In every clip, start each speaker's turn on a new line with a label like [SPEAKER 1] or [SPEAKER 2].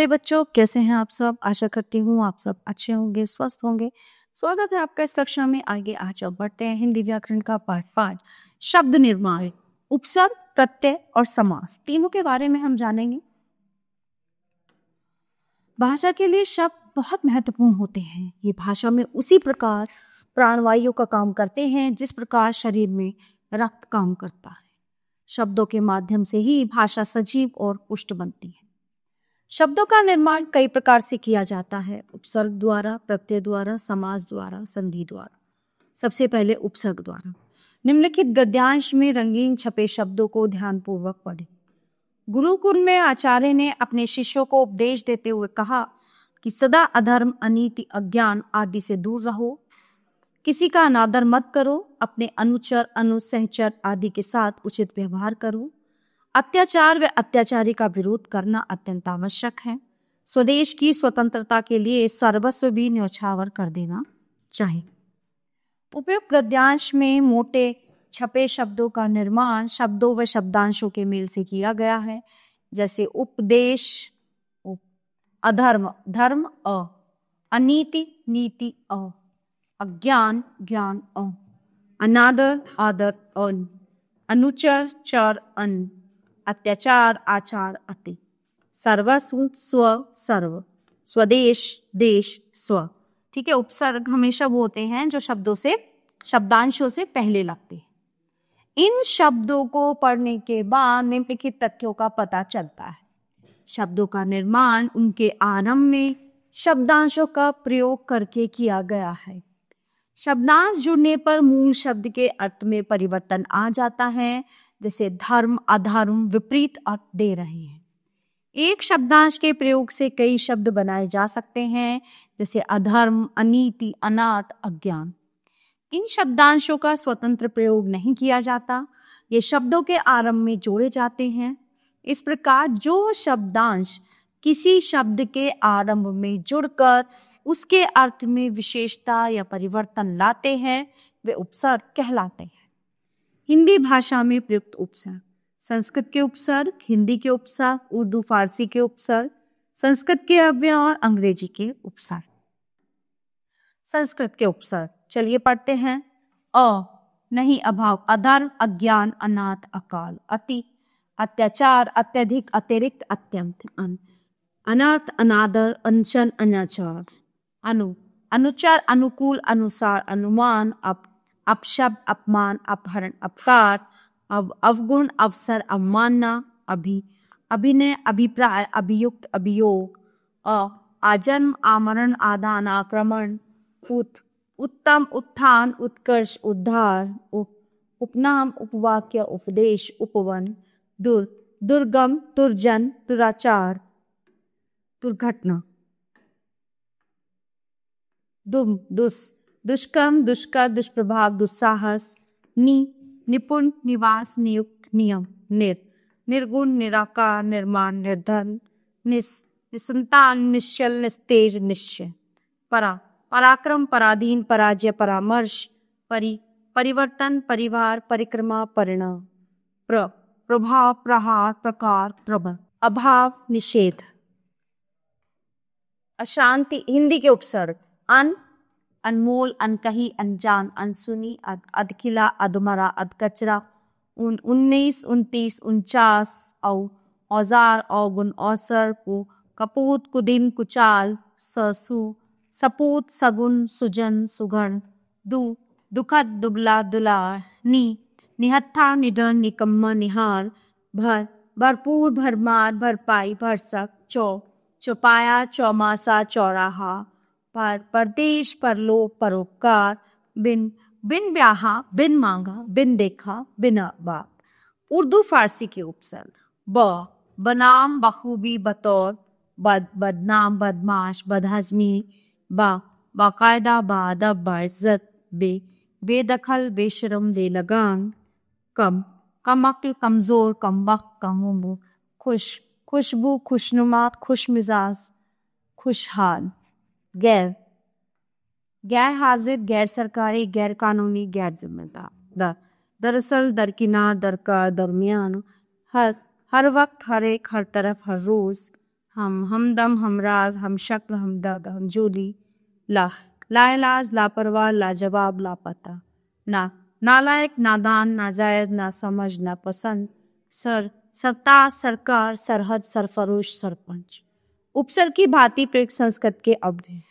[SPEAKER 1] प्यारे बच्चों, कैसे हैं आप सब? आशा करती हूँ आप सब अच्छे होंगे, स्वस्थ होंगे। स्वागत है आपका इस कक्षा में। आगे आज अब बढ़ते हैं हिंदी व्याकरण का पाठ 5 शब्द निर्माण। उपसर्ग, प्रत्यय और समास तीनों के बारे में हम जानेंगे। भाषा के लिए शब्द बहुत महत्वपूर्ण होते हैं। ये भाषा में उसी प्रकार प्राणवायु का काम करते हैं जिस प्रकार शरीर में रक्त काम करता है। शब्दों के माध्यम से ही भाषा सजीव और पुष्ट बनती है। शब्दों का निर्माण कई प्रकार से किया जाता है। उपसर्ग द्वारा, प्रत्यय द्वारा, समास द्वारा, संधि द्वारा। सबसे पहले उपसर्ग द्वारा। निम्नलिखित गद्यांश में रंगीन छपे शब्दों को ध्यानपूर्वक पढ़ें। गुरुकुल में आचार्य ने अपने शिष्यों को उपदेश देते हुए कहा कि सदा अधर्म, अनीति, अज्ञान आदि से दूर रहो। किसी का अनादर मत करो। अपने अनुचर, अनुसहचर आदि के साथ उचित व्यवहार करो। अत्याचार व अत्याचारी का विरोध करना अत्यंत आवश्यक है। स्वदेश की स्वतंत्रता के लिए सर्वस्व भी न्यौछावर कर देना चाहिए। उपयुक्त गद्यांश में मोटे छपे शब्दों का निर्माण शब्दों व शब्दांशों के मेल से किया गया है। जैसे उपदेश अधर्म, धर्म अ, अनीति, नीति अ, अज्ञान, ज्ञान अ, अनादर, आदर अन, अनुचर, चर अन, अत्याचार, आचार अति, सर्वस्व, स्व, सर्व, स्वदेश, देश, स्व। ठीक है, उपसर्ग हमेशा वो होते हैं जो शब्दों से, शब्दांशों से पहले लगते हैं। इन शब्दों को पढ़ने के बाद निम्नलिखित तथ्यों का पता चलता है। शब्दों का निर्माण उनके आरंभ में शब्दांशों का प्रयोग करके किया गया है। शब्दांश जुड़ने पर मूल शब्द के अर्थ में परिवर्तन आ जाता है। जैसे धर्म, अधर्म विपरीत अर्थ दे रहे हैं। एक शब्दांश के प्रयोग से कई शब्द बनाए जा सकते हैं। जैसे अधर्म, अनीति, अनाथ, अज्ञान। इन शब्दांशों का स्वतंत्र प्रयोग नहीं किया जाता। ये शब्दों के आरंभ में जोड़े जाते हैं। इस प्रकार जो शब्दांश किसी शब्द के आरंभ में जुड़कर उसके अर्थ में विशेषता या परिवर्तन लाते हैं वे उपसर्ग कहलाते हैं। हिंदी भाषा में प्रयुक्त उपसर्ग। संस्कृत के उपसर्ग, हिंदी के उपसर्ग, उर्दू फारसी के उपसर्ग, संस्कृत के अव्यय और अंग्रेजी के उपसर्ग। संस्कृत के उपसर्ग चलिए पढ़ते हैं। अ, नहीं, अभाव, अधर्म, अज्ञान, अनाथ, अकाल, अति, अत्याचार, अत्यधिक, अतिरिक्त, अत्यंत, अन, अनाथ, अनादर, अनशन, अनाचार, अनु, अनुचर, अनुकूल, अनुसार, अनुमान, अपशब्द, अपमान, अपहरण, अपकार, अवगुण, अवसर, अवमानना, अभिनय, अभिप्राय, अभियुक्त, अभियोग, आजन्म, आमरण, आदान, आक्रमण, उत्तम, उत्थान, उत्कर्ष, उद्धार, उपनाम, उपवाक्य, उपदेश, उपवन, दुर्गम, दुर्जन, दुराचार, दुर्घटना, दुष्कर्म, दुष्कर, दुष्प्रभाव, दुस्साहस, निपुण, निवास, नियुक्त, नियम, निर्गुण, निराकार, निर्माण, निर्धन, निसंतान, निश्चल, निस्तेज, निश्चय, पराक्रम, पराधीन, पराजय, परामर्श, परिवर्तन, परिवार, परिक्रमा, परिणाम, प्रभाव, प्रहार, प्रकार, प्रबल, अभाव, निषेध, अशांति। हिंदी के उपसर्ग। अनमोल, अनकही, अनजान, अनसुनी, अधखिला, अधमरा, अधकचरा, 19, 29, 49, औजार, औगुन, औसर, कपूत, कुदिन, कुचाल, सपूत, सगुन, सुजन, सुगण, दुखद, दुबला, दुला, निहत्था, निडर, निकम्मा, निहार, भरपूर, भरमार, भरपाई, भरसक, चौपाया, चौमासा, चौराहा, परदेश, परलोक, परोपकार, बिन ब्याहा, बिन मांगा, बिन देखा, बिना बाप। उर्दू फारसी के उपसर्ग। बनाम, बखूबी, बतौर, बदनाम, बदमाश, बदहजमी, बाकायदा, बाअदब, बाइज्जत, बेदखल, बेशरम, बेलगाम, कमअक्ल, कमजोर, कमबख्त, कमउम्र, खुशबू, खुशनुमा, खुशमिजाज, खुशहाल। गैर हाजिर, गैर सरकारी, गैर कानूनी, गैर जिम्मेदार। दरअसल, दरकिनार, दरकार, दरमियान, हर वक्त, हर एक, हर तरफ, हर रोज, हमदम, हमराज, हम शक्ल, हमदर्द, हमजोली, लाइलाज, लापरवाह, लाजवाब, लापता, नालायक, नादान, नाजायज, नासमझ, नापसंद, सरताज, सरकार, सरहद, सरफरोश, सरपंच। उपसर्ग की भांति प्रयुक्त संस्कृत के अव्यय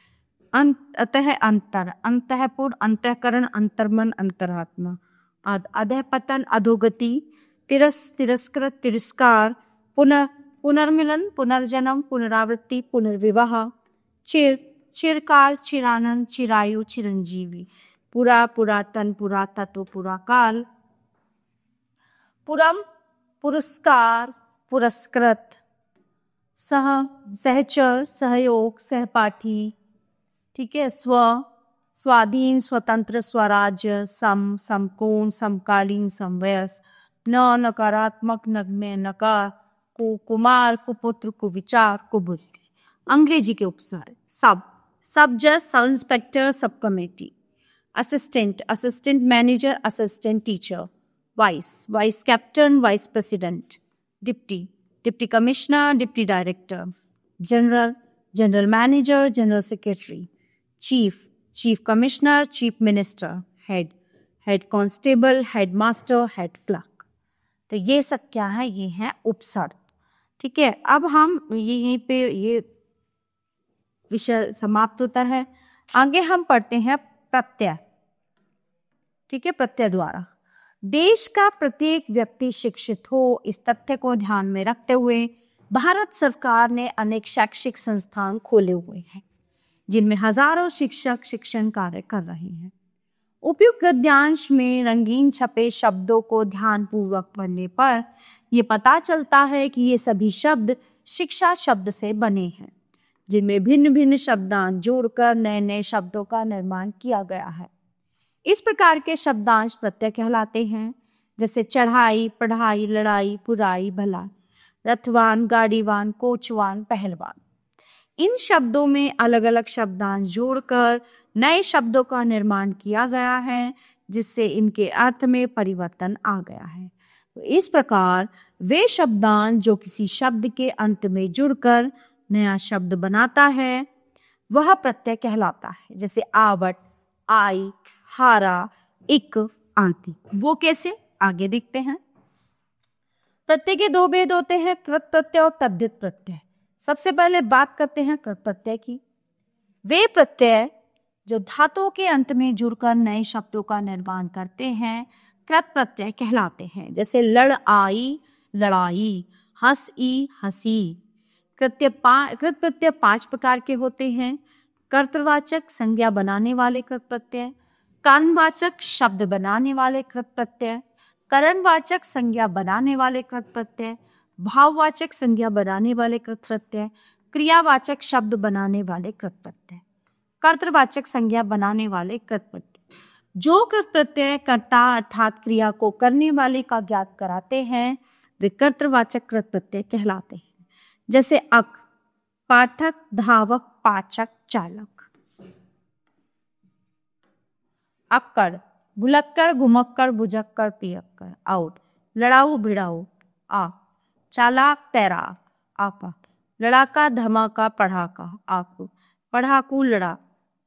[SPEAKER 1] अतः, अंतर, अंतःपुर, अंतःकरण, अंतर्मन, अंतरात्मा। अधः पतन, अधोगति, तिरस्कृत, तिरस्कार, पुनर्मिलन, पुनर्जन्म, पुनरावृत्ति, पुनर्विवाह। चिरकाल, चिरानंद, चिरायु, चिरंजीवी। पुरातन, पुरातत्व, पुराकाल। पुरम, पुरस्कार, पुरस्कृत। सहचर, सहयोग, सहपाठी। ठीक है। स्वाधीन, स्वतंत्र, स्वराज्य, समकोण, समकालीन, समवयस। नकारात्मक, नगम्य, नकार, कुमार, कुपुत्र, कुविचार, कुबुद्धि। अंग्रेजी के उपसर्ग सब जज, sub inspector, sub committee. Assistant manager, assistant teacher. Vice captain, vice president. Deputy commissioner, deputy director. General manager, general secretary. Chief commissioner, chief minister. Head constable, head master, head clerk. तो ये सब क्या है? ये है उपसर्ग। ठीक है। अब हम यहीं पे ये विषय समाप्त होता है। आगे हम पढ़ते हैं प्रत्यय। ठीक है। प्रत्यय द्वारा देश का प्रत्येक व्यक्ति शिक्षित हो, इस तथ्य को ध्यान में रखते हुए भारत सरकार ने अनेक शैक्षिक संस्थान खोले हुए हैं, जिनमें हजारों शिक्षक शिक्षण कार्य कर रहे हैं। उपयुक्त गद्यांश में रंगीन छपे शब्दों को ध्यानपूर्वक पढ़ने पर यह पता चलता है कि ये सभी शब्द शिक्षा शब्द से बने हैं, जिनमें भिन्न भिन्न शब्दांश जोड़कर नए नए शब्दों का निर्माण किया गया है। इस प्रकार के शब्दांश प्रत्यय कहलाते हैं, जैसे चढ़ाई, पढ़ाई, लड़ाई, बुराई, भला, रथवान, गाड़ीवान, कोचवान, पहलवान। इन शब्दों में अलग अलग शब्दांश जोड़कर नए शब्दों का निर्माण किया गया है, जिससे इनके अर्थ में परिवर्तन आ गया है। तो इस प्रकार वे शब्दांश जो किसी शब्द के अंत में जुड़कर नया शब्द बनाता है वह प्रत्यय कहलाता है। जैसे आवट, आई, हारा, इक आदि। वो कैसे? आगे देखते हैं। प्रत्यय के दो भेद होते हैं, कृत प्रत्यय और तद्धित प्रत्यय। सबसे पहले बात करते हैं कृत प्रत्यय की। वे प्रत्यय जो धातुओं के अंत में जुड़कर नए शब्दों का निर्माण करते हैं कृत प्रत्यय कहलाते हैं। जैसे लड़ आई, लड़ाई, हंस ई, हंसी। कृत प्रत्यय 5 प्रकार के होते हैं। कर्तवाचक संज्ञा बनाने वाले कृत प्रत्यय, कर्मवाचक शब्द बनाने वाले कृत प्रत्यय, करणवाचक संज्ञा बनाने वाले कृत प्रत्यय, भाववाचक संज्ञा बनाने वाले कृत प्रत्यय, क्रियावाचक शब्द बनाने वाले कृत प्रत्यय, कर्तवाचक संज्ञा बनाने वाले कृत प्रत्यय। जो कृत प्रत्यय कर्ता अर्थात क्रिया को करने वाले का ज्ञात कराते हैं वे कर्तवाचक कृत प्रत्यय कहलाते हैं। जैसे अक, पाठक, धावक, पाचक, चालक। अक्कड़, भुलक्कड़, घुमक्कड़, बुझक्कड़, पियक्कड़। आउट, लड़ाऊ, भिड़ाऊ। आ, चालाक, तैराक। आका, लड़ाका, धमाका, पढ़ाका। आकू, पढ़ाकू, लड़ा।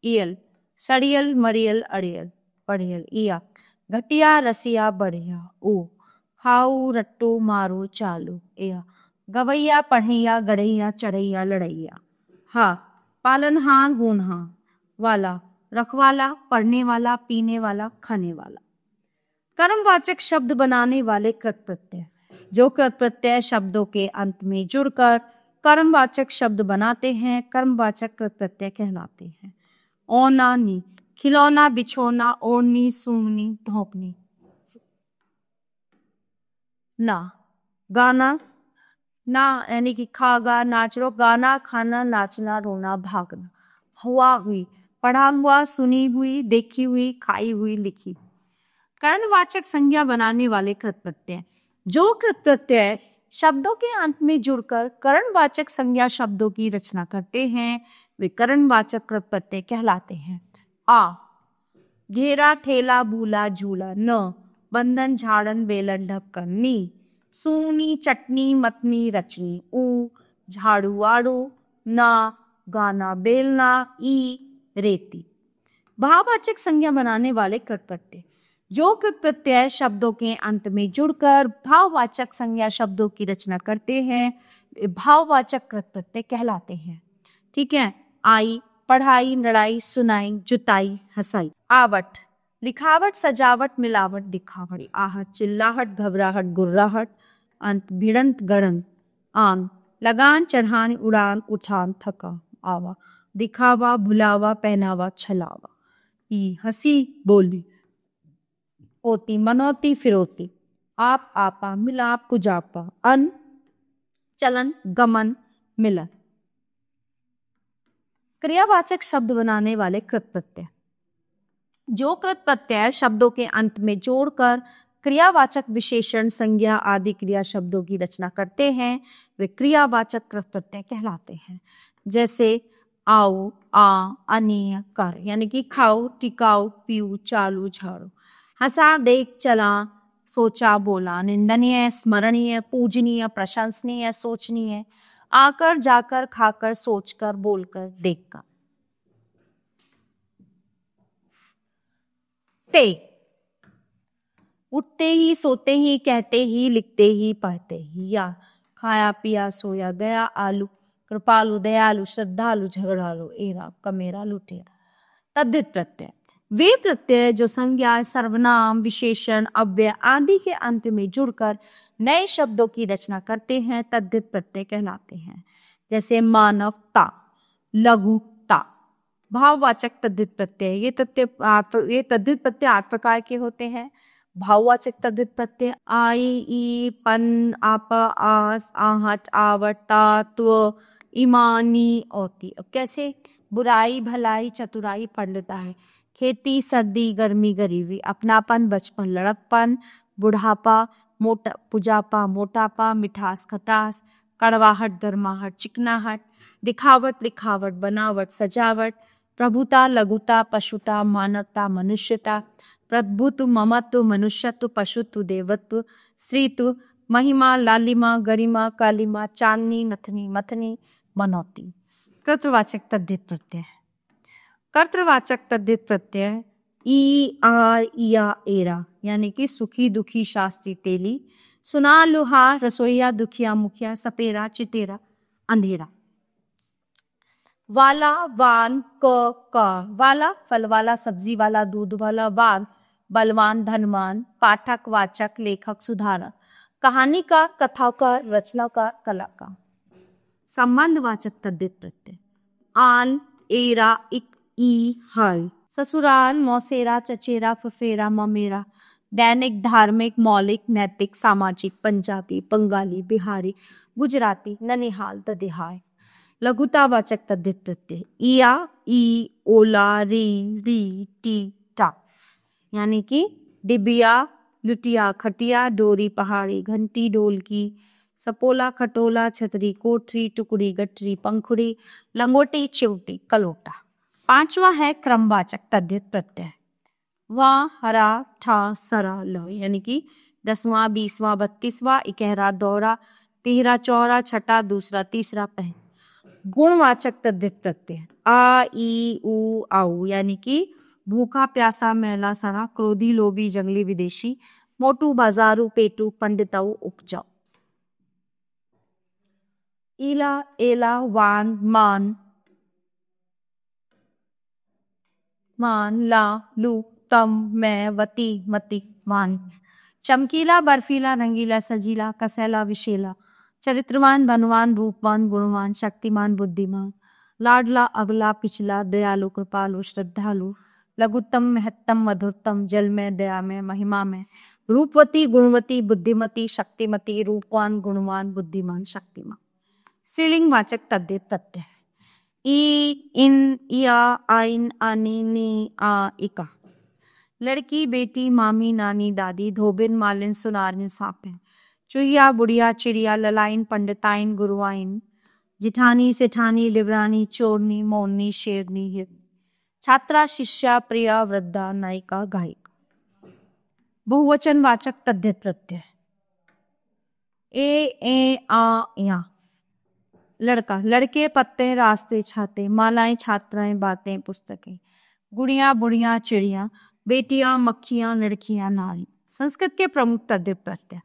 [SPEAKER 1] इयल, सड़ियल, मरियल, अड़ियल, पढ़ियल। इया, घटिया, रसिया, बढ़िया। ऊ, खाऊ, रट्टू, मारू, चालू। इया, गवैया, पढ़ैया, गढ़ैया, चढ़ैया, लड़ैया। हा, पालनहार, होनहार। वाला, रखवाला, पढ़ने वाला, पीने वाला, खाने वाला। कर्मवाचक शब्द बनाने वाले कृत प्रत्यय। जो कृत प्रत्यय शब्दों के अंत में जुड़कर कर्मवाचक शब्द बनाते हैं कर्मवाचक कृत प्रत्यय कहलाते हैं। ओना, नी, खिलौना, बिछोना, ओढ़नी, सूंघनी, ढोंपनी। ना, गाना, ना यानी कि खागा, नाच लो, गाना, खाना, नाचना, रोना, भागना। हुआ, हुई, पढ़ा हुआ, सुनी हुई, देखी हुई, खाई हुई, लिखी। कर्णवाचक संज्ञा बनाने वाले कृत प्रत्यय। जो कृत प्रत्यय शब्दों के अंत में जुड़कर कर्णवाचक संज्ञा शब्दों की रचना करते हैं वे कर्णवाचक कृत प्रत्यय कहलाते हैं। आ, घेरा, ठेला, भूला, झूला। न, बंधन, झाड़न, बेलन, ढक्कन। नी, सूनी, चटनी, मतनी, रचनी। ऊ, झाड़ू वाड़ू, ना, गाना बेलना, ई, रेती। भाववाचक संज्ञा बनाने वाले कृत प्रत्यय। जो कृत प्रत्यय शब्दों के अंत में जुड़कर भाववाचक संज्ञा शब्दों की रचना करते हैं वे भाववाचक कृत प्रत्यय कहलाते हैं। ठीक है। आई, पढ़ाई, लड़ाई, सुनाई, जुताई, हंसाई। आवट, लिखावट, सजावट, मिलावट, दिखावट। आहट, चिल्लाहट, घबराहट, गुर्राहट। अंत, भिड़ंत, गड़ंत। आन, लगान, चढ़ान, उड़ान, उठान, थका। आवा, दिखावा, भुलावा, पहनावा, छलावा। ई, हंसी, बोली। ओती, मनोती, फिरौती। आप, आपा, मिलाप, कुजापा। अन, चलन, गमन, मिलन। क्रियावाचक शब्द बनाने वाले कृत प्रत्यय। जो कृत प्रत्यय शब्दों के अंत में जोड़कर क्रियावाचक विशेषण, संज्ञा आदि क्रिया शब्दों की रचना करते हैं वे क्रियावाचक कृत प्रत्यय कहलाते हैं। जैसे आओ, आ, अनीय, कर, यानी कि खाओ, टिकाओ, पीऊ, चालू, झाड़ो। हंसा, देख, चला, सोचा, बोला। निंदनीय, स्मरणीय, पूजनीय, प्रशंसनीय, सोचनीय। आकर, जाकर, खाकर, सोचकर, बोलकर, देखकर। ते, उठते ही, सोते ही, कहते ही, लिखते ही, पढ़ते ही। या, खाया, पिया, सोया, गया, आलू, कृपालु, दयालु, श्रद्धालु, झगड़ालु, एरा, कमेरा, लुटेरा। तद्धित प्रत्यय। वे प्रत्यय जो संज्ञा, सर्वनाम, विशेषण, अव्यय आदि के अंत में जुड़कर नए शब्दों की रचना करते हैं तद्धित प्रत्यय कहलाते हैं। जैसे मानवता, लघुता। भाववाचक तद्धित प्रत्यय। ये तद्धित प्रत्यय 8 प्रकार के होते हैं। भाववाचक तद्धित प्रत्यय आई, ई, पन, आपा, आस, आहट, आवट, तात्व, ईमानी, औती। अब कैसे? बुराई, भलाई, चतुराई पढ़ लेता है। खेती, सर्दी, गर्मी, गरीबी। अपनापन, बचपन, लड़कपन, बुढ़ापा, मोटा, पुजापा, मोटापा, मिठास, खटास, कड़वाहट, गर्माहट, चिकनाहट। दिखावट, लिखावट, बनावट, सजावट। प्रभुता, लघुता, पशुता, मानवता, मनुष्यता। प्रभुत्व, ममत्व, मनुष्यत्व, पशुत्व, देवत्व, स्त्रीत्व, महिमा, लालिमा, गरिमा, कालिमा, चांदनी, नथनी, मथनी, मनौती। कर्तृवाचक तद्धित प्रत्यय। कर्तृवाचक तद्धित प्रत्यय ई, आर, इया, एरा, यानी कि सुखी, दुखी, शास्त्री, तेली। सुनार, लुहार, रसोईया, दुखिया, मुखिया, सपेरा, चितेरा, अंधेरा। वाला, वान, क, वाला, फल वाला, सब्जी वाला, दूध वाला। वान, बलवान, धनवान। पाठक, वाचक, लेखक, सुधारक। कहानी का, कथा का, रचना का, कला का। संबंधवाचक तद्धित प्रत्यय। आन, एरा, इक, ई, हल। ससुराल, मौसेरा, चचेरा, फुफेरा, ममेरा। दैनिक, धार्मिक, मौलिक, नैतिक, सामाजिक, पंजाबी, बंगाली, बिहारी, गुजराती, ननिहाल, ददिहाय। लघुतावाचक तद्धित प्रत्यय। इया, ई, ओला, री, टी, टा, यानी कि डिबिया, लुटिया, खटिया, डोरी, पहाड़ी, घंटी, ढोलकी, सपोला, खटोला, छतरी, कोठरी, टुकड़ी, गठरी, पंखुड़ी, लंगोटी, चिवटी, कलोटा। 5वां है क्रमवाचक तद्धित प्रत्यय। वा, हरा, ठा, सरा, ल, यानी कि 10वां, 20वां, 32वां, इकहरा, दौरा, तिहरा, चौरा, छठा, दूसरा, तीसरा, पहला। गुणवाचक तद्धित प्रत्यय। आ, ई, उ, आऊ, यानी कि भूखा, प्यासा, मैला, सड़ा, क्रोधी, लोभी, जंगली, विदेशी, मोटू, बाजारू, पेटू, पंडिताऊ, उपजाऊ। ईला, एला, वान, मान, ला, लू, तम, मैं, वती, मती, मान। चमकीला, बर्फीला, रंगीला, सजीला, कसैला, विशेला। चरित्रवान, धनवान, रूपवान, गुणवान, शक्तिमान, बुद्धिमान। लाडला, अगला, पिछला, दयालु, कृपालु, श्रद्धालु। लघुत्तम, महत्तम, मधुरतम, जल में, दया में, महिमा में। रूपवती, गुणवती, बुद्धिमती, शक्तिमती, रूपवान, गुणवान, बुद्धिमान, शक्तिमान। स्त्रीलिंग वाचक तद्धित प्रत्यय। ई, इन, इया, आइन, आनी, नी, आ, इका। लड़की, बेटी, मामी, नानी, दादी, धोबिन, मालिन, सुनारिन, सापिन। चुहिया, बुढ़िया, चिड़िया, ललाइन, पंडिताइन, गुरुआइन। जिठानी, सेठानी, लिबरानी, चोरनी, मोरनी, शेरनी, हिरनी। छात्रा, शिष्या, प्रिया, वृद्धा, नायिका, गायिका। बहुवचन वाचक तद्धित प्रत्यय। ए, आ, या। लड़का, लड़के, पत्ते, रास्ते, छाते, मालाएं, छात्राएं, बातें, पुस्तकें, गुड़िया, बुढ़िया, चिड़िया, बेटियां, मक्खियां, लड़कियां, नारी। संस्कृत के प्रमुख तद्धित प्रत्यय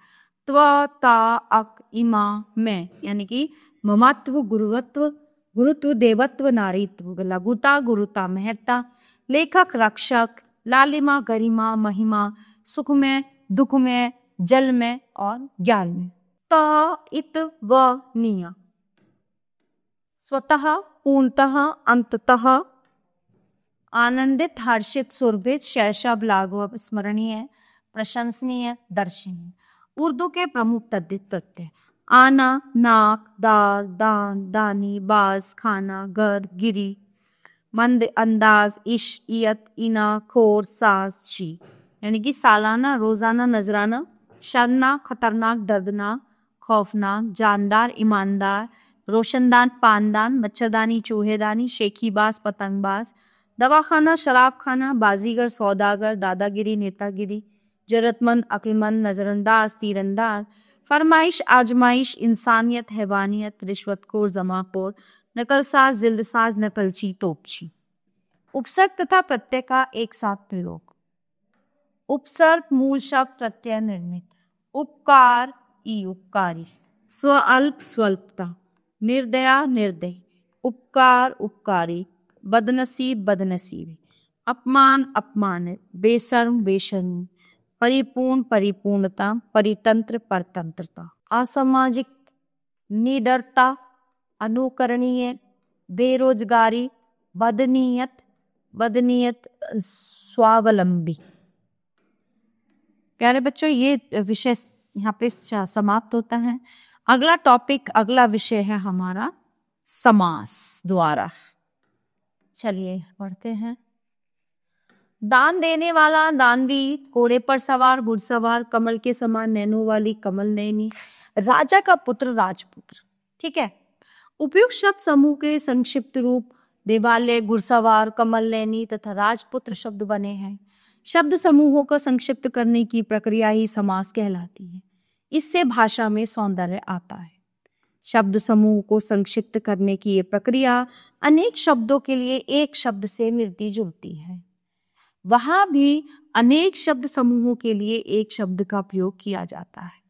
[SPEAKER 1] त्व, ता, अक, इमा, मैं, यानी कि ममत्व, गुरुत्व, गुरुत्व, देवत्व, नारीत्व, लघुता, गुरुता, महत्ता, लेखक, रक्षक, लालिमा, गरिमा, महिमा, सुख में, दुख में, जल में और ज्ञान में। त, इत, व, निया, स्वतः, पूर्णतः, अंततः, आनंदित, हर्षित, सुरभित, शैशव, लाघव, स्मरणीय, प्रशंसनीय, दर्शनीय। उर्दू के प्रमुख तद्धित प्रत्यय आना, नाक, दार, दान, दानी, बाज, खाना, घर, गिरी, मंद, अंदाज, इश, इयत, इना, खोर, सास, शी, यानी कि सालाना, रोजाना, नजराना, शर्ना, खतरनाक, दर्दनाक, खौफनाक, जानदार, ईमानदार, रोशनदान, पानदान, मच्छरदानी, चूहेदानी, शेखीबाज, पतंगबाज, दवाखाना, शराब खाना, बाजीगर, सौदागर, दादागिरी, नेतागिरी, जरूरतमंद, अक्लमंद, नजरअंदाज, तीरंदाज, फरमाइश, आजमाइश, इंसानियत, हैवानियत, रिश्वतखोर, जमाखोर, नकलसाज, जिल्दसाज, नकलची, तोपची। उपसर्ग तथा प्रत्यय का एक साथ प्रयोग। उपसर्ग मूल शब्द प्रत्यय निर्मित। उपकार, ई उपकारी, स्वअल्प, स्वल्पता, निर्दया, निर्दय, उपकार, उपकारी, बदनसीब, बदनसीबी, अपमान, अपमानित, बेशर्म, बेशर्मी, परिपूर्ण, परिपूर्णता, परितंत्र, परतंत्रता, असामाजिक, निडरता, अनुकरणीय, बेरोजगारी, बदनीयत, बदनीयत, स्वावलंबी। प्यारे बच्चों, ये विषय यहाँ पे समाप्त होता है। अगला टॉपिक, अगला विषय है हमारा समास द्वारा। चलिए पढ़ते हैं। दान देने वाला, दानवीर, घोड़े पर सवार, घुड़सवार, कमल के समान नैनों वाली, कमल नैनी, राजा का पुत्र, राजपुत्र। ठीक है। उपयुक्त शब्द समूह के संक्षिप्त रूप देवालय, घुड़सवार, कमल नैनी तथा राजपुत्र शब्द बने हैं। शब्द समूहों को संक्षिप्त करने की प्रक्रिया ही समास कहलाती है। इससे भाषा में सौंदर्य आता है। शब्द समूह को संक्षिप्त करने की ये प्रक्रिया अनेक शब्दों के लिए एक शब्द से मिलती जुलती है। वहां भी अनेक शब्द समूहों के लिए एक शब्द का प्रयोग किया जाता है।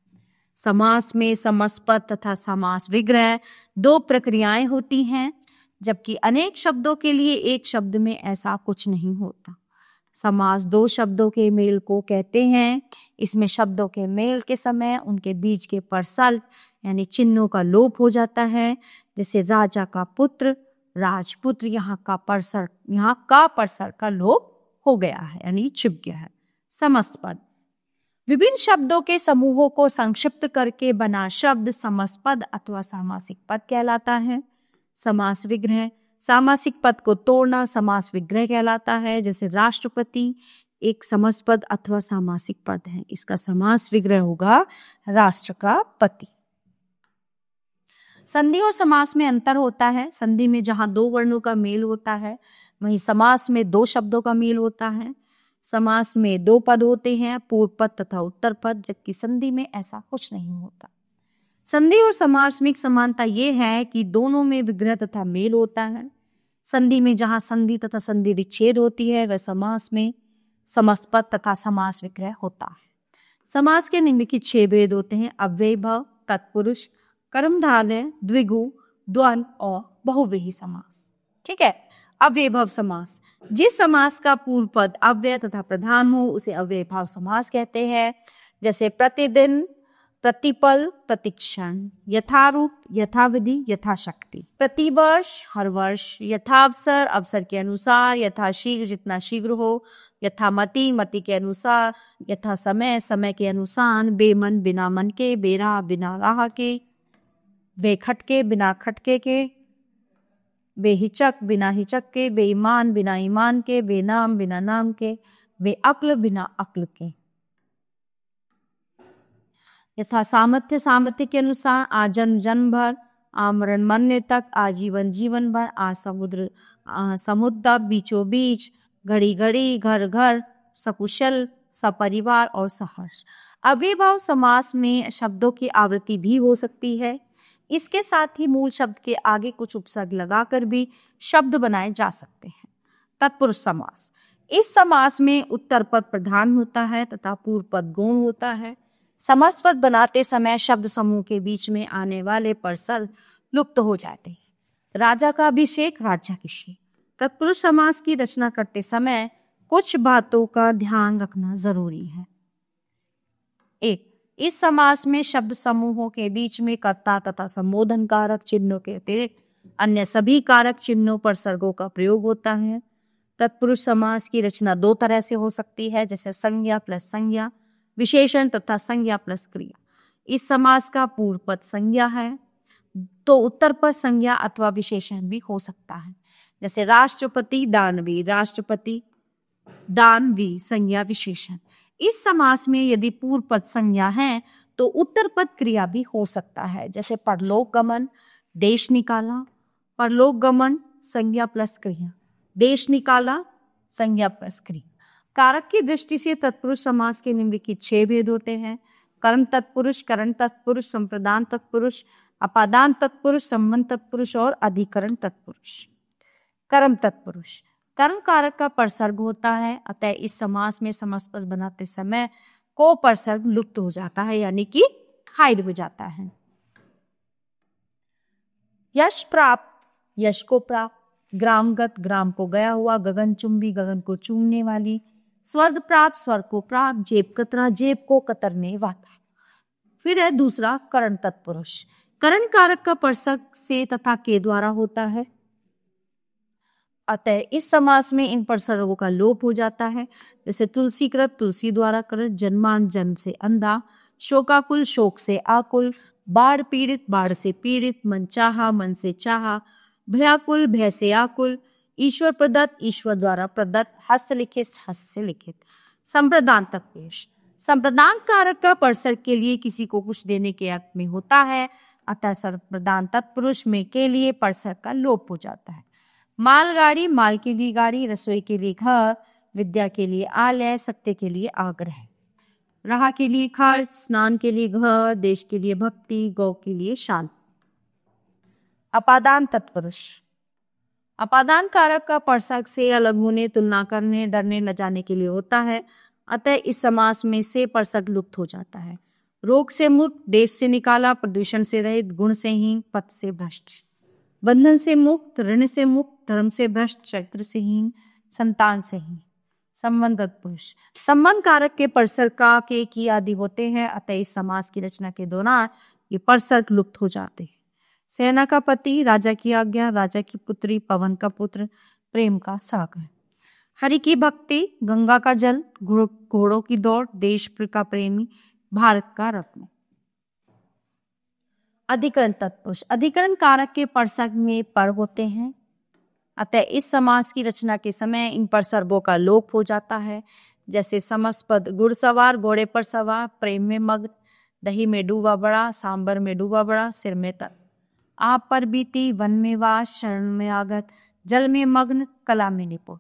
[SPEAKER 1] समास में समासपद तथा समास विग्रह दो प्रक्रियाएं होती हैं, जबकि अनेक शब्दों के लिए एक शब्द में ऐसा कुछ नहीं होता। समास दो शब्दों के मेल को कहते हैं। इसमें शब्दों के मेल के समय उनके बीच के परसल यानी चिन्हों का लोप हो जाता है। जैसे राजा का पुत्र, राजपुत्र, यहाँ का परसल का लोप हो गया है यानी छिप गया है। समासपद विभिन्न शब्दों के समूहों को संक्षिप्त करके बना शब्द समासपद अथवा सामासिक पद कहलाता है। समास विग्रह सामासिक पद को तोड़ना समास विग्रह कहलाता है। जैसे राष्ट्रपति एक समासपद अथवा सामासिक पद है, इसका समास विग्रह होगा राष्ट्र का पति। संधि और समास में अंतर होता है। संधि में जहां दो वर्णों का मेल होता है, वहीं समास में दो शब्दों का मेल होता है। समास में दो पद होते हैं, पूर्व पद तथा उत्तर पद, जबकि संधि में ऐसा कुछ नहीं होता। संधि और समास में एक समानता यह है कि दोनों में विग्रह तथा मेल होता है। संधि में जहां संधि तथा संधि विच्छेद होती है, वह समास में समासपद तथा समास विग्रह होता है। समास के निम्नलिखित 6 भेद होते हैं: अव्ययीभाव, तत्पुरुष, कर्मधारय, द्विगु, द्वंद्व और बहुव्रीहि समास। ठीक है। अव्ययीभाव समास जिस समास का पूर्व पद अव्यय तथा प्रधान हो उसे अव्ययीभाव समास कहते हैं। जैसे प्रतिदिन, प्रतिपल, प्रतिक्षण, यथारूप, यथाविधि, यथाशक्ति, प्रतिवर्ष, हर वर्ष, यथावसर, अवसर के अनुसार, यथाशीघ्र, जितना शीघ्र हो, यथामति, मति के अनुसार, यथा समय, समय के अनुसार, बेमन, बिना मन के, बेराह, बिना राह के, बेखटके, बिना खटके के, बेहिचक, बिना हिचक के, बेईमान, बिना ईमान के, बेनाम, बिना नाम के, बेअक्ल, बिना अक्ल के, यथा सामर्थ्य, सामर्थ्य के अनुसार, आजन्म, जन्म भर, आमरण, मरने तक, आजीवन, जीवन भर, समुद्र, समुद्र, बीचों बीच, घड़ी घड़ी, घर घर, सकुशल, सपरिवार और सहर्ष। अव्ययीभाव समास में शब्दों की आवृत्ति भी हो सकती है। इसके साथ ही मूल शब्द के आगे कुछ उपसर्ग लगाकर भी शब्द बनाए जा सकते हैं। तत्पुरुष समास, इस समास में उत्तर पद प्रधान होता है तथा पूर्व पद गौण होता है। समास पद बनाते समय शब्द समूह के बीच में आने वाले परसर लुप्त हो जाते हैं। राजा का अभिषेक, राज्याभिषेक। तत्पुरुष समास की रचना करते समय कुछ बातों का ध्यान रखना जरूरी है। 1. इस समास में शब्द समूहों के बीच में कर्ता तथा संबोधन कारक चिन्हों के अतिरिक्त अन्य सभी कारक चिन्हों पर सर्गों का प्रयोग होता है। तत्पुरुष समास की रचना दो तरह से हो सकती है, जैसे संज्ञा प्लस संज्ञा, विशेषण तथा संज्ञा प्लस क्रिया। इस समास का पूर्व पद संज्ञा है तो उत्तर पद संज्ञा अथवा विशेषण भी हो सकता है, जैसे राष्ट्रपति दानवी, राष्ट्रपति दानवी संज्ञा विशेषण। इस समास में यदि पूर्व पद संज्ञा है तो उत्तर पद क्रिया भी हो सकता है, जैसे परलोक गमन, देश निकाला। परलोक गमन संज्ञा प्लस क्रिया, देश निकाला संज्ञा प्लस क्रिया। कारक की दृष्टि से तत्पुरुष समास के निम्नलिखित 6 भेद होते हैं: कर्म तत्पुरुष, करण तत्पुरुष, संप्रदान तत्पुरुष, अपादान तत्पुरुष, संबंध तत्पुरुष और अधिकरण तत्पुरुष। कर्म तत्पुरुष, कर्म कारक का परसर्ग होता है, अतः इस समास में समास पद बनाते समय को परसर्ग लुप्त हो जाता है, यानी कि हाइड हो जाता है। यश प्राप्त, यश को प्राप्त। ग्रामगत, ग्राम को गया हुआ। गगनचुंबी, गगन को चूमने वाली। स्वर्ग प्राप्त, स्वर्ग को प्राप्त। जेब कतरा, जेब को कतरने वाला। फिर है दूसरा करण तत्पुरुष। करण कारक का परसर्ग से तथा के द्वारा होता है, अतः इस समास में इन परसर्गों का लोप हो जाता है, जैसे तुलसीकृत, तुलसी द्वारा कृत। जन्मान, जन्म से अंधा। शोकाकुल, शोक से आकुल। बाढ़ पीड़ित, बाढ़ से पीड़ित। मनचाहा, मन से चाहा। भयाकुल, भय से आकुल। ईश्वर प्रदत्त, ईश्वर द्वारा प्रदत्त। हस्तलिखित, हस्त से लिखित। संप्रदान तत्पुरुष, संप्रदान कारक का परसर्ग के लिए किसी को कुछ देने के अर्थ में होता है, अतः संप्रदान तत्पुरुष में के लिए परसर्ग का लोप हो जाता है। मालगाड़ी, माल के लिए गाड़ी। रसोई के लिए घर। विद्या के लिए आलय। सत्य के लिए आग्रह। राह के लिए खर्च। स्नान के लिए घर। देश के लिए भक्ति। गौ के लिए शांति। अपादान तत्पुरुष, अपादान कारक का परसर्ग से अलग होने, तुलना करने, डरने, लजाने के लिए होता है, अतः इस समास में से परसर्ग लुप्त हो जाता है। रोग से मुक्त, देश से निकाला। प्रदूषण से रहित, गुण से हीन, पथ से भ्रष्ट। बंधन से मुक्त, ऋण से मुक्त, धर्म से भ्रष्ट, चरित्र से हीन, संतान से हीन। संबंध तत्पुरुष, संबंध कारक के परसर्ग का के की आदि होते हैं, अतः इस समास की रचना के दौरान ये परसर्ग लुप्त हो जाते हैं। सेना का पति, राजा की आज्ञा, राजा की पुत्री, पवन का पुत्र, प्रेम का सागर। हरि की भक्ति, गंगा का जल, घोड़ों की दौड़, देश का प्रेमी, भारत का रत्न। अधिकरण तत्पुरुष, अधिकरण कारक के परसर्ग में पर होते हैं, अतः इस समास की रचना के समय इन परसर्गों का लोप हो जाता है, जैसे समस्पद घुड़सवार, घोड़े पर सवार, प्रेम में मग्न, दही में डूबा बड़ा, सांबर में डूबा बड़ा, सिर में तर। आप पर बीती, वन में वास, शरण में आगत, जल में मग्न, कला में निपुण।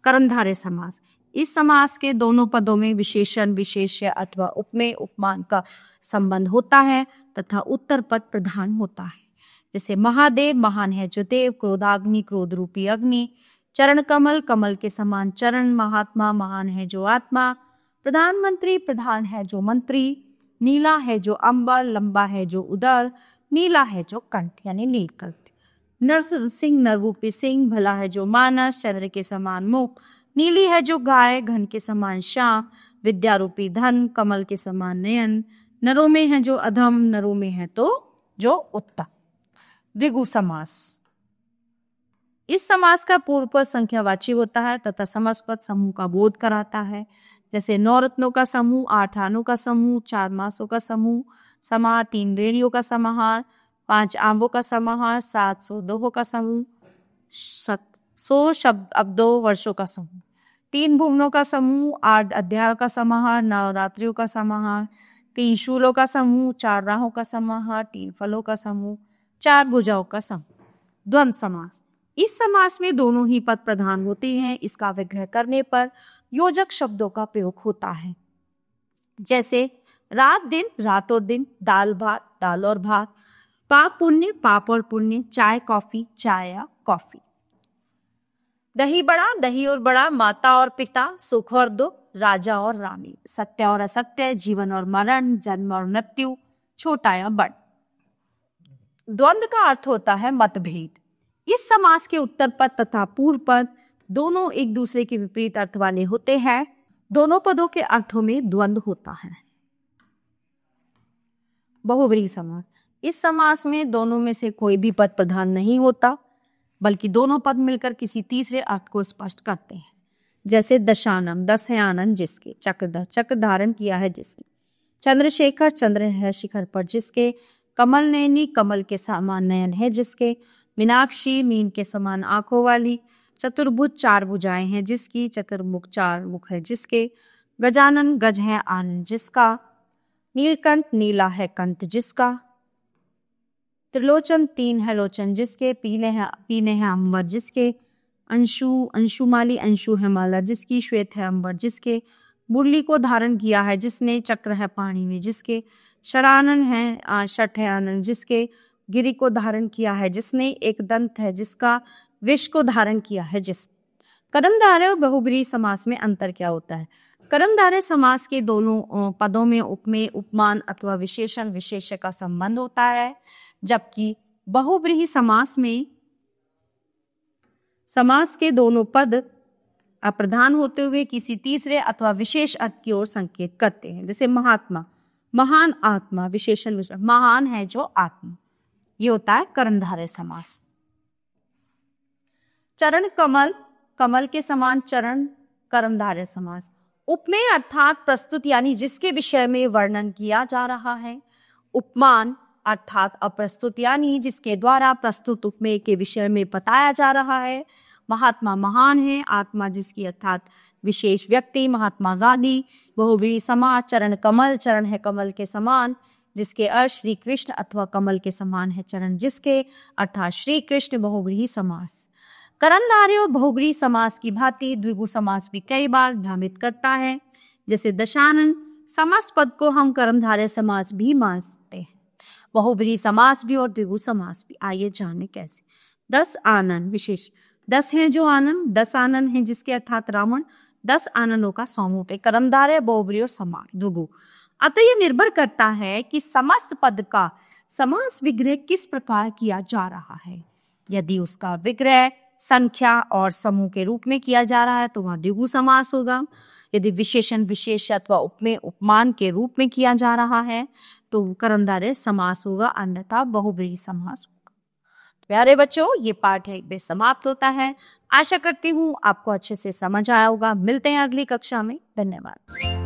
[SPEAKER 1] कर्मधारय समास, इस समास के दोनों पदों में विशेषण, विशेष्य अथवा उपमेय, उपमान का संबंध होता है तथा उत्तर पद प्रधान होता है, जैसे महादेव, महान है जो देव। क्रोधाग्नि, क्रोध रूपी अग्नि। चरण कमल, कमल के समान चरण। महात्मा, महान है जो आत्मा। प्रधानमंत्री, प्रधान है जो मंत्री। नीला है जो अंबर, लंबा है जो उदर। नीला है जो कंठ, यानी नीलकंठ। नर सिंह, नररूपी सिंह, भला है जो मानस। चंद्र के समान मुख। नीली है जो गाय, घन के समान श्याम। विद्यारूपी धन, कमल के समान नयन। नरों में है जो अधम, नरों में है तो जो उत्तम। द्विगु समास, इस समास का पूर्व पद संख्यावाची होता है तथा समास पद समूह का बोध कराता है, जैसे 9 रत्नों का समूह, 8 आनों का समूह, 4 मासों का समूह, समाहार, 3 रेणियों का समाहार, 5 आंबों का समाहार, 700 दोहों का समूह, 100 शब्द अब्दों वर्षों का समूह, 3 भुवनों का समूह, 8 अध्यायों का समाहार, 9 रात्रियों का समाहार, 3 शूलों का समूह, 4 राहों का समाहार, 3 फलों का समूह, 4 भुजाओं का समूह। द्वंद्व समास, इस समास में दोनों ही पद प्रधान होते हैं। इसका विग्रह करने पर योजक शब्दों का प्रयोग होता है, जैसे रात दिन, रात और दिन। दाल भात, दाल और भात। पाप पुण्य, पाप और पुण्य, चाय कॉफी, चाय या कॉफी। दही बड़ा, दही और बड़ा, माता और पिता, सुख और दुख, राजा और रानी, सत्य और असत्य, जीवन और मरण, जन्म और मृत्यु, छोटा या बड़ा। द्वंद्व का अर्थ होता है मतभेद। इस समास के उत्तर पद तथा पूर्व पद दोनों एक दूसरे के विपरीत अर्थ वाले होते हैं। दोनों पदों के अर्थों में द्वंद्व होता है। बहुव्रीहि समास, इस समास में दोनों में से कोई भी पद प्रधान नहीं होता, बल्कि दोनों पद मिलकर किसी तीसरे अर्थ को स्पष्ट करते हैं। जैसे दशानन, 10 है आनंद जिसके, चक्रधर, चक्र धारण किया है जिसने, चंद्रशेखर, चंद्र है शिखर पर जिसके, कमल नयनी, कमल के समान नयन है जिसके, मीनाक्षी, मीन के समान आंखों वाली, चतुर्भुज, 4 भुजाएं हैं जिसकी, चतुर्मुख, 4 मुख है जिसके, गजानन, गज है आनंद जिसका, नीलकंठ, नीला है कंठ जिसका, त्रिलोचन, 3 है लोचन जिसके, पीने हैं अंबर जिसके, अंशु, अंशुमाली, अंशु है माला जिसकी, श्वेत है अंबर जिसके, मुरली को धारण किया है जिसने, चक्र है पाणी में जिसके, शरानन है, शठ है आनंद जिसके, गिरि को धारण किया है जिसने, एक दंत है जिसका, विष को धारण किया है जिस। कर्मधारय और बहुब्रीहि समास में अंतर क्या होता है? कर्मधारय समास के दोनों पदों में उपमेय, उपमान अथवा विशेषण, विशेष्य का संबंध होता है, जबकि बहुब्रीहि समास में समास के दोनों पद अप्रधान होते हुए किसी तीसरे अथवा विशेष अर्थ की ओर संकेत करते हैं। जैसे महात्मा, महान आत्मा, विशेषण विशेषण, महान है जो आत्मा, ये होता है कर्मधारय समास। चरण कमल, कमल के समान चरण, कर्मधारय समास। उपमेय अर्थात प्रस्तुत यानी जिसके विषय में वर्णन किया जा रहा है। उपमान अर्थात अप्रस्तुत यानी जिसके द्वारा प्रस्तुत उपमेय के विषय में बताया जा रहा है। महात्मा महान है, आत्मा जिसकी अर्थात विशेष व्यक्ति, महात्मा गांधी। बहुब्रीहि समास, चरण कमल, चरण है कमल के समान जिसके अर्थ श्री कृष्ण अथवा कमल के समान है चरण जिसके, अर्थात श्री कृष्ण। बहुब्रीहि समास कर्मधारय और बहुब्रीहि समास की भांति द्विगु समास भी कई बार भ्रमित करता है। जैसे दशानन, समस्त पद को हम कर्मधारय समास भी मान सकते हैं, बहुब्रीहि समास भी और द्विगु समास भी। आइए जाने कैसे। 10 आनंद, विशेष 10 हैं जो आनंद, 10 आनंद हैं जिसके अर्थात रावण, 10 आनंदों का समूह है। कर्मधारय, बहुब्रीहि और समास द्विगु। अतः यह निर्भर करता है कि समस्त पद का समास विग्रह किस प्रकार किया जा रहा है। यदि उसका विग्रह संख्या और समूह के रूप में किया जा रहा है तो वहां द्विगु समास होगा। यदि विशेषण, विशेष्य अथवा उपमेय, उपमान के रूप में किया जा रहा है तो कर्मधारय समास होगा, अन्यथा बहुब्रीहि समास होगा। प्यारे बच्चों, ये पाठ एक बे समाप्त होता है। आशा करती हूँ आपको अच्छे से समझ आया होगा। मिलते हैं अगली कक्षा में। धन्यवाद।